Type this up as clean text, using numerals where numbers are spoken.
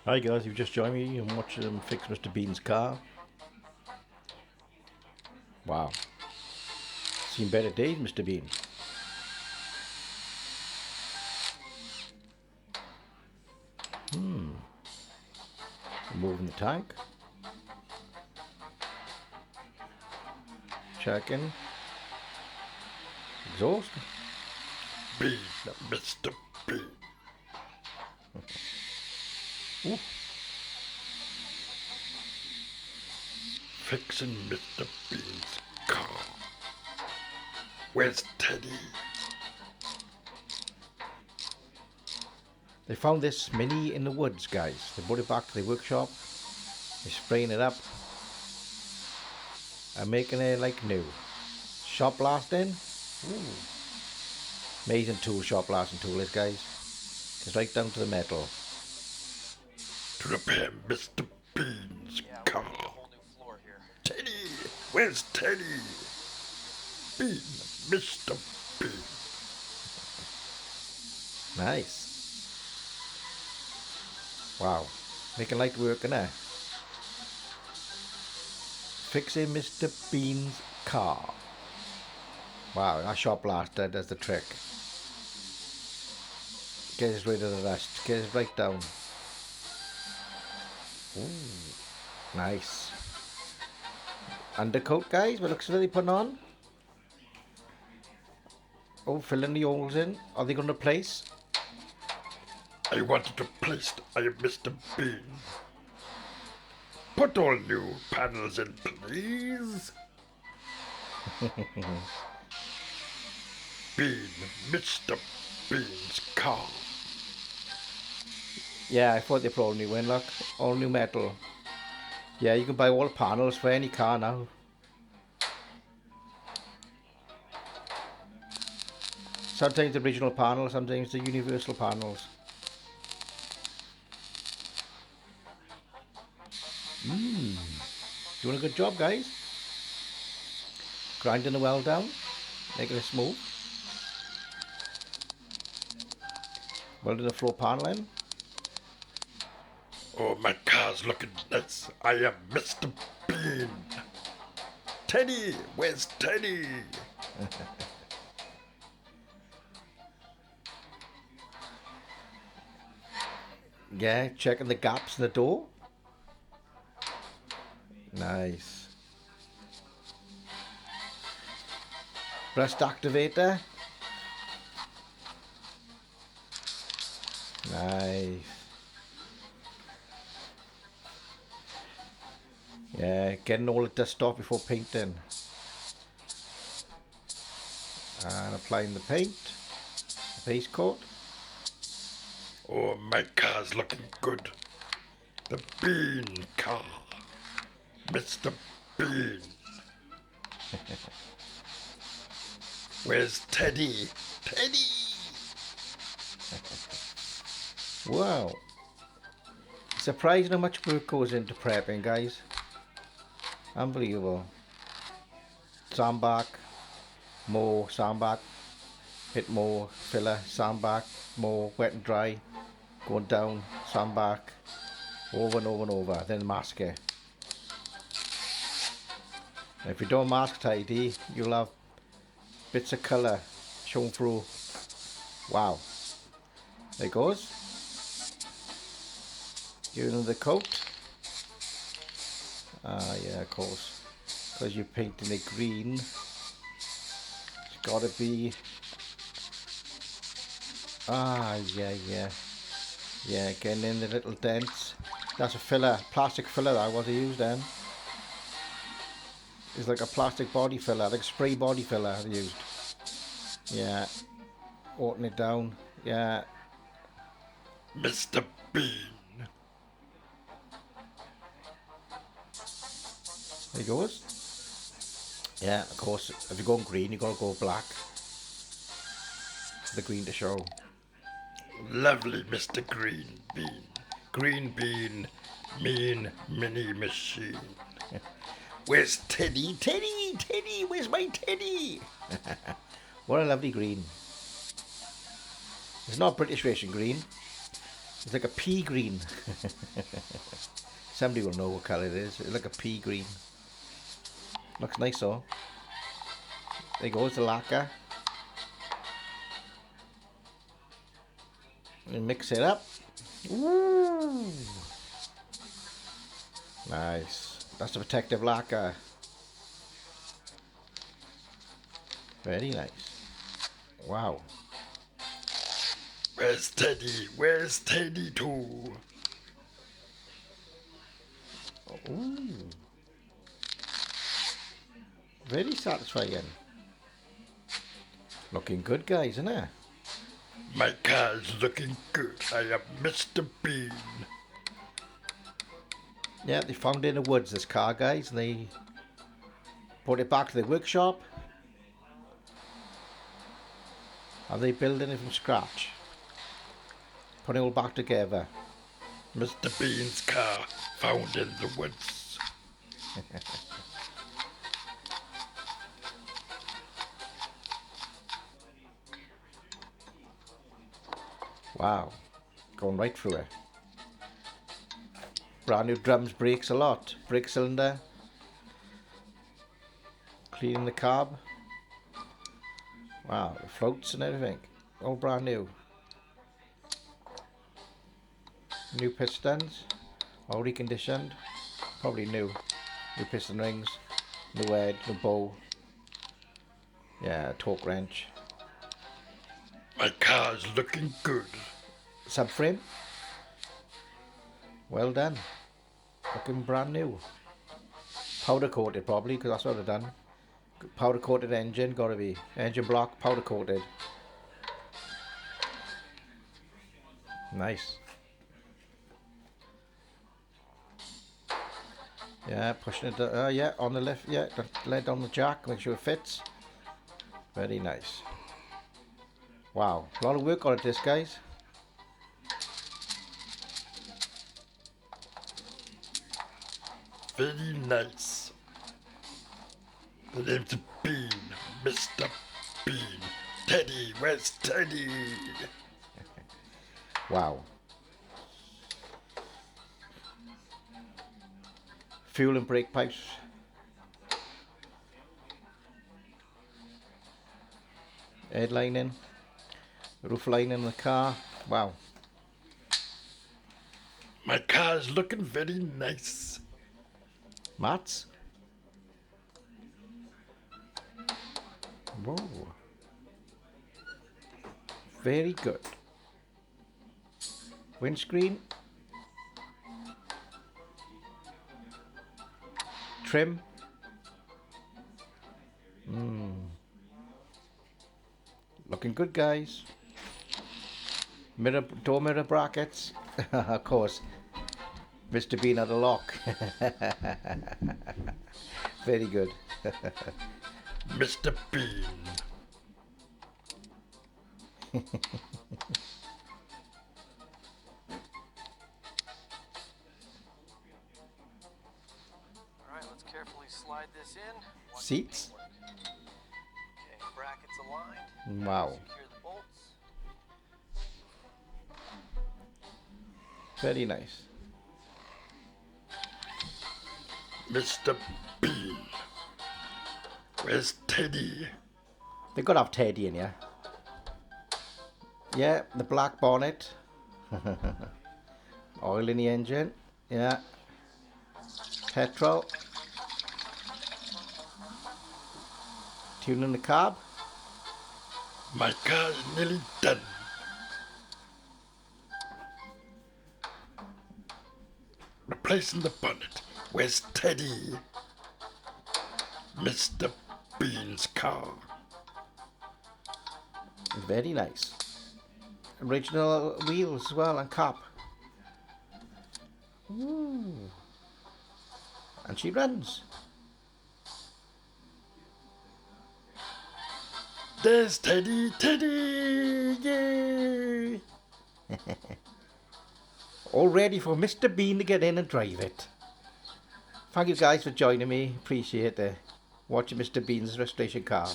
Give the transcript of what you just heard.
Hi guys, you've just joined me and watched them fix Mr. Bean's car. Wow, seen better days, Mr. Bean. Removing the tank, checking, exhaust. Bean, Mr. Bean. Ooh, Fixing Mr. Bean's car. Where's Teddy? they found this Mini in the woods, guys. They brought it back to the workshop. They're spraying it up and making it like new. Shop blasting. Ooh. Amazing tool, shop blasting tool is, guys. It's right down to the metal. To repair Mr. Bean's car. Teddy! Where's Teddy? Bean, Mr. Bean. Nice. Wow, making light work, innit? Fixing Mr. Bean's car. Wow, that shot blaster does the trick. Gets rid of the rust, gets right down. Ooh, nice. Undercoat, guys, what looks really putting on? Oh, filling the holes in. Are they going to place? I wanted to place I am Mr. Bean. Put all new panels in, please. Bean, Mr. Bean's car. Yeah, I thought they put all new in, look. All new metal. Yeah, you can buy all panels for any car now. Sometimes the original panels, sometimes the universal panels. Doing a good job, guys. Grinding the well down, making it smooth. Welding the floor panel in. Oh, my car's looking nice. I am Mr. Bean. Teddy, where's Teddy? Yeah, checking the gaps in the door. Nice. Rust activator. Nice. Yeah, getting all the dust off before painting. And applying the paint. The base coat. Oh, my car's looking good. The Bean car. Mr. Bean. Where's Teddy? Teddy! Wow. Surprising how much work goes into prepping, guys. Unbelievable. Sandbag, more sandbag, hit more filler, sandbag, more wet and dry, going down, sandbag, over and over and over, then mask it. And if you don't mask tidy, you'll have bits of colour shown through. Wow. There it goes. Giving the coat. Ah, yeah, of course. Because you're painting it green, it's got to be. Ah, yeah. Yeah, getting in the little dents. That's a filler, plastic filler that was used then. It's like a plastic body filler, like a spray body filler they used. Yeah, watering it down. Yeah, Mr. Bean. there he goes. Yeah, of course, if you're going green, you've got to go black for the green to show. Lovely Mr. Green Bean. Green Bean, mean mini machine. Where's Teddy? Teddy, Teddy, where's my Teddy? What a lovely green. It's not British racing green. It's like a pea green. Somebody will know what colour it is. It's like a pea green. Looks nice though. There goes the lacquer. And mix it up. Ooh. Nice. That's the protective lacquer. Very nice. Wow. Where's Teddy? Where's Teddy too? Ooh. Very satisfying. Looking good, guys, isn't it? My car's looking good. I am Mr. Bean. Yeah, they found it in the woods, this car, guys, and they brought it back to the workshop. Are they building it from scratch? Putting it all back together. Mr. Bean's car found in the woods. Wow, going right through it. Brand new drums, brakes a lot. Brake cylinder. Cleaning the carb. Wow, the floats and everything. All brand new. New pistons. All reconditioned. Probably new. New piston rings. New head, new bow. Yeah, torque wrench. My car's looking good. Subframe. Well done. Looking brand new. Powder coated probably, because that's what I've done. Powder coated engine, gotta be. Engine block, powder coated. Nice. Yeah, pushing it, yeah, on the left, yeah, let on the jack, make sure it fits. Very nice. Wow, a lot of work on it, this, guys. Very nice. The name's Bean. Mr. Bean. Teddy, where's Teddy? Wow. Fuel and brake pipes. Head lining. Roof lining in the car. Wow. My car's looking very nice. Mats. Whoa. Very good. Windscreen. Trim. Looking good, guys. Mirror, door mirror brackets. Of course. Mr. Bean had a lock. Very good. Mr. Bean. Alright, let's carefully slide this in. Watch Seats. the paintwork. Okay, brackets aligned. Wow. Secure the bolts. Very nice. Mr. Bean. Where's Teddy? They got to have Teddy in here. Yeah, the black bonnet. Oil in the engine. Yeah. Petrol. Tuning the carb. My car is nearly done. Replacing the bonnet. Where's Teddy? Mr. Bean's car. Very nice. Original wheels as well and cap. Ooh. And she runs. There's Teddy, Teddy, yay! All ready for Mr. Bean to get in and drive it. Thank you guys for joining me. Appreciate it. Watching Mr. Bean's restoration car.